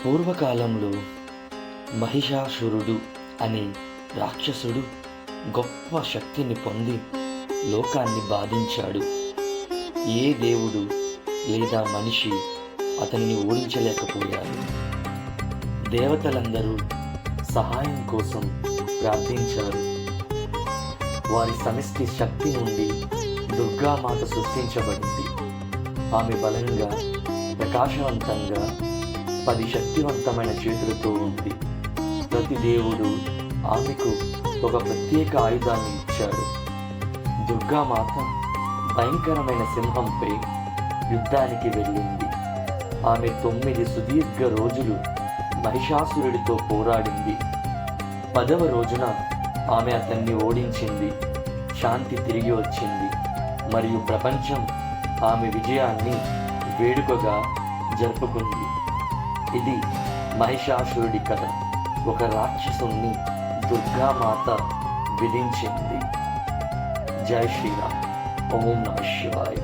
పూర్వకాలంలో మహిషాసురుడు అనే రాక్షసుడు గొప్ప శక్తిని పొంది లోకాన్ని బాధించాడు. ఏ దేవుడు లేదా మనిషి అతనిని ఓడించలేకపోయాడు. దేవతలందరూ సహాయం కోసం ప్రార్థించారు. వారి సమిష్టి శక్తి నుండి దుర్గామాత సృష్టించబడింది. ఆమె బలంగా, ప్రకాశవంతంగా 10 శక్తివంతమైన చేతులతో ఉంది. ప్రతి దేవుడు ఆమెకు ఒక ప్రత్యేక ఆయుధాన్ని ఇచ్చాడు. దుర్గామాత భయంకరమైన సింహంపై యుద్ధానికి వెళ్ళింది. ఆమె 9 సుదీర్ఘ రోజులు మహిషాసురుడితో పోరాడింది. 10వ రోజున ఆమె అతన్ని ఓడించింది. శాంతి తిరిగి వచ్చింది మరియు ప్రపంచం ఆమె విజయాన్ని వేడుకగా జరుపుకుంది. ఇది మహిషాసురుడి కథ. ఒక రాక్షసుని దుర్గామాత విధించింది. జై శ్రీరామ్. ఓం నమః శివాయ.